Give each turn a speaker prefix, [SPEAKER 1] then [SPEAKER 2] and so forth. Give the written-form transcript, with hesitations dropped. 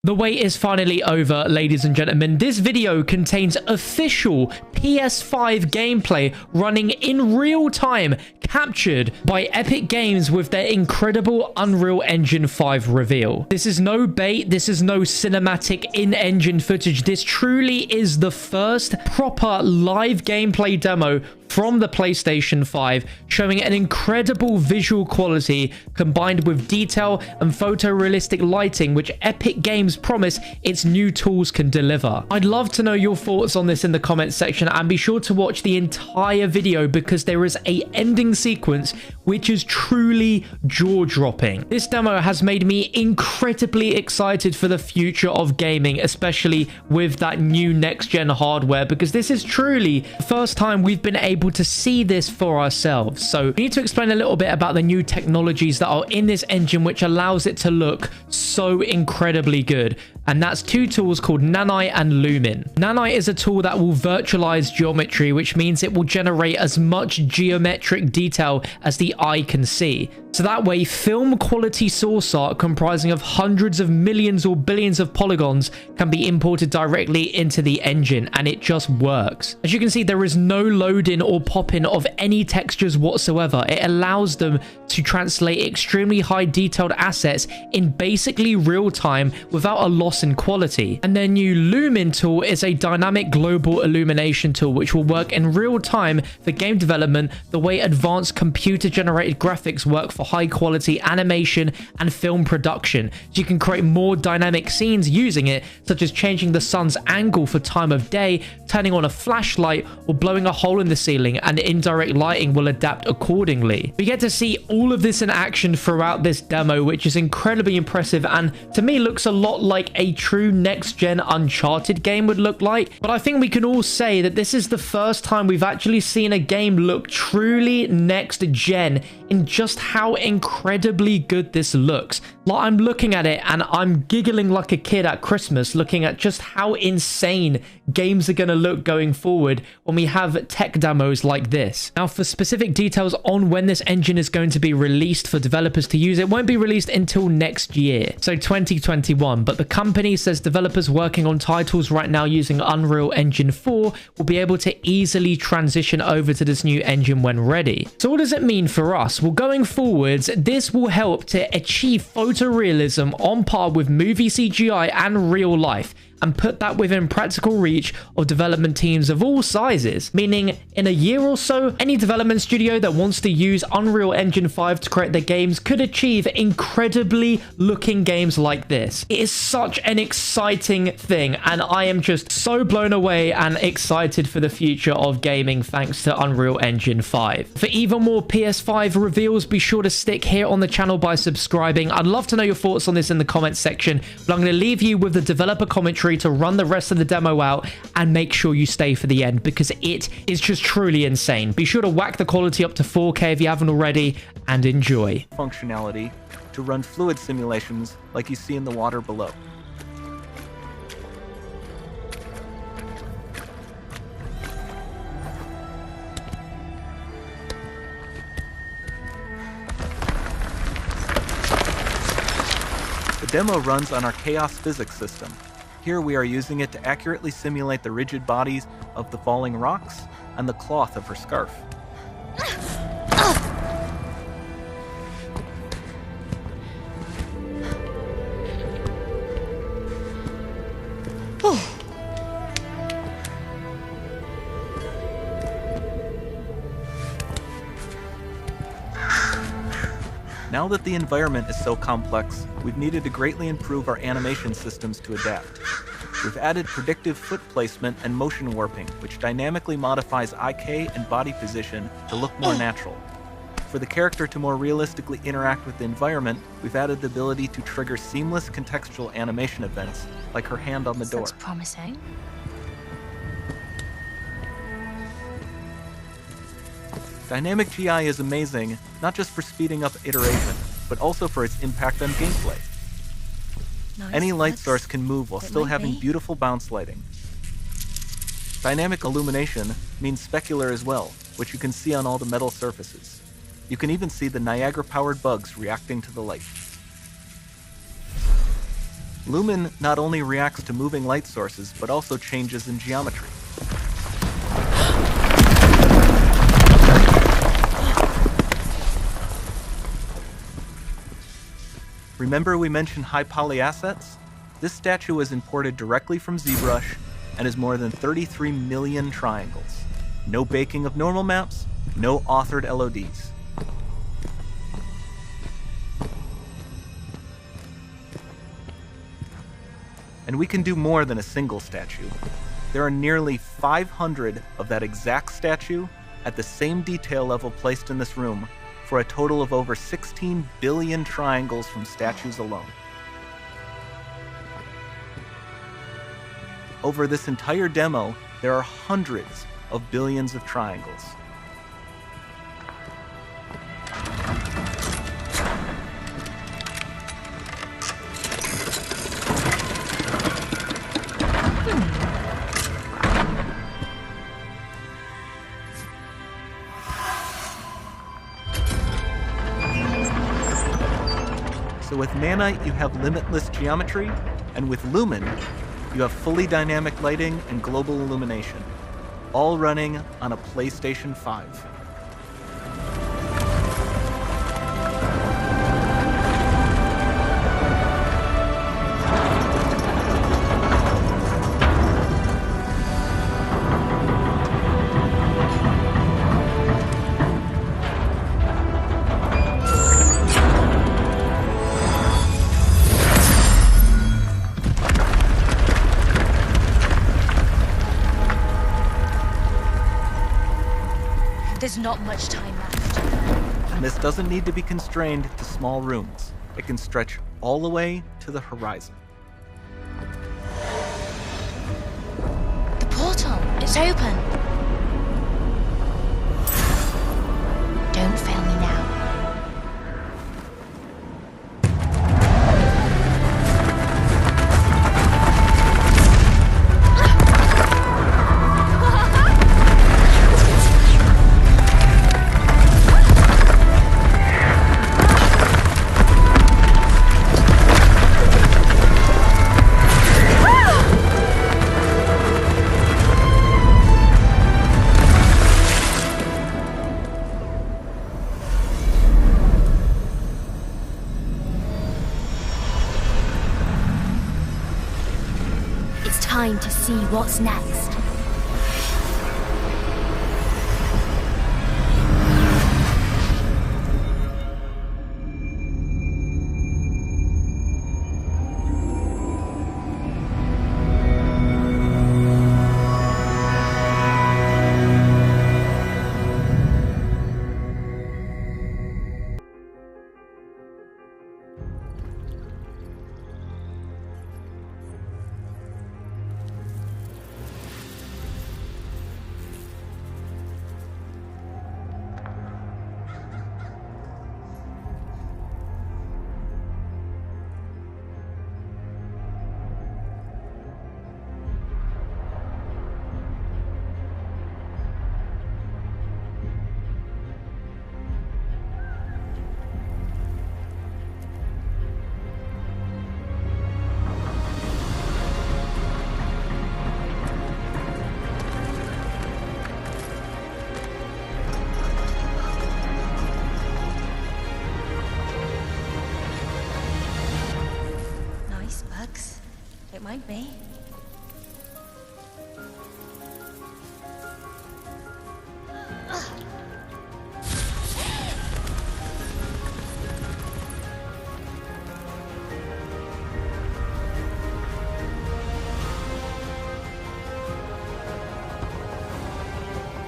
[SPEAKER 1] The wait is finally over, ladies and gentlemen. This video contains official PS5 gameplay running in real time, captured by Epic Games with their incredible Unreal Engine 5 reveal. This is no bait, this is no cinematic in-engine footage. This truly is the first proper live gameplay demo from the PlayStation 5, showing an incredible visual quality combined with detail and photorealistic lighting, which Epic Games promise its new tools can deliver. I'd love to know your thoughts on this in the comments section, and be sure to watch the entire video because there is a ending sequence which is truly jaw-dropping. This demo has made me incredibly excited for the future of gaming, especially with that new next-gen hardware, because this is truly the first time we've been able to see this for ourselves. So we need to explain a little bit about the new technologies that are in this engine which allows it to look so incredibly good. And that's two tools called Nanite and Lumin. Nanite is a tool that will virtualize geometry, which means it will generate as much geometric detail as the eye can see. So that way, film quality source art comprising of hundreds of millions or billions of polygons can be imported directly into the engine, and it just works. As you can see, there is no load-in or pop-in of any textures whatsoever. It allows them to translate extremely high detailed assets in basically real time without a loss in quality. And their new Lumin tool is a dynamic global illumination tool which will work in real time for game development the way advanced computer generated graphics work for high quality animation and film production. So you can create more dynamic scenes using it, such as changing the sun's angle for time of day, turning on a flashlight, or blowing a hole in the ceiling, and indirect lighting will adapt accordingly. We get to see all of this in action throughout this demo, which is incredibly impressive and to me looks a lot like a true next-gen Uncharted game would look like. But I think we can all say that this is the first time we've actually seen a game look truly next-gen in just how incredibly good this looks. Like, I'm looking at it and I'm giggling like a kid at Christmas, looking at just how insane games are going to look going forward when we have tech demos like this. Now, for specific details on when this engine is going to be released for developers to use, it won't be released until next year, so 2021. But the company says developers working on titles right now using Unreal Engine 4 will be able to easily transition over to this new engine when ready. So what does it mean for us? Well, going forwards, this will help to achieve photorealism on par with movie CGI and real life, and put that within practical reach of development teams of all sizes. Meaning, in a year or so, any development studio that wants to use Unreal Engine 5 to create their games could achieve incredibly looking games like this. It is such an exciting thing, and I am just so blown away and excited for the future of gaming thanks to Unreal Engine 5. For even more PS5 reveals, be sure to stick here on the channel by subscribing. I'd love to know your thoughts on this in the comments section, but I'm going to leave you with the developer commentary to run the rest of the demo out, and make sure you stay for the end because it is just truly insane. Be sure to whack the quality up to 4K if you haven't already, and enjoy.
[SPEAKER 2] Functionality to run fluid simulations like you see in the water below. The demo runs on our chaos physics system. Here we are using it to accurately simulate the rigid bodies of the falling rocks and the cloth of her scarf. Now that the environment is so complex, we've needed to greatly improve our animation systems to adapt. We've added predictive foot placement and motion warping, which dynamically modifies IK and body position to look more natural. For the character to more realistically interact with the environment, we've added the ability to trigger seamless contextual animation events, like her hand on the door.
[SPEAKER 3] That's promising.
[SPEAKER 2] Dynamic GI is amazing, not just for speeding up iteration, but also for its impact on gameplay.
[SPEAKER 3] Nice.
[SPEAKER 2] Any light source can move while still having
[SPEAKER 3] be.
[SPEAKER 2] beautiful bounce lighting. Dynamic illumination means specular as well, which you can see on all the metal surfaces. You can even see the Niagara-powered bugs reacting to the light. Lumen not only reacts to moving light sources, but also changes in geometry. Remember we mentioned high poly assets? This statue was imported directly from ZBrush and is more than 33 million triangles. No baking of normal maps, no authored LODs. And we can do more than a single statue. There are nearly 500 of that exact statue at the same detail level placed in this room, for a total of over 16 billion triangles from statues alone. Over this entire demo, there are hundreds of billions of triangles. So with Manite, you have limitless geometry, and with Lumen, you have fully dynamic lighting and global illumination, all running on a PlayStation 5.
[SPEAKER 3] There's not much time left.
[SPEAKER 2] And this doesn't need to be constrained to small rooms. It can stretch all the way to the horizon.
[SPEAKER 3] The portal, it's open. Don't fail me now.
[SPEAKER 4] Time to see what's next.
[SPEAKER 3] It might be.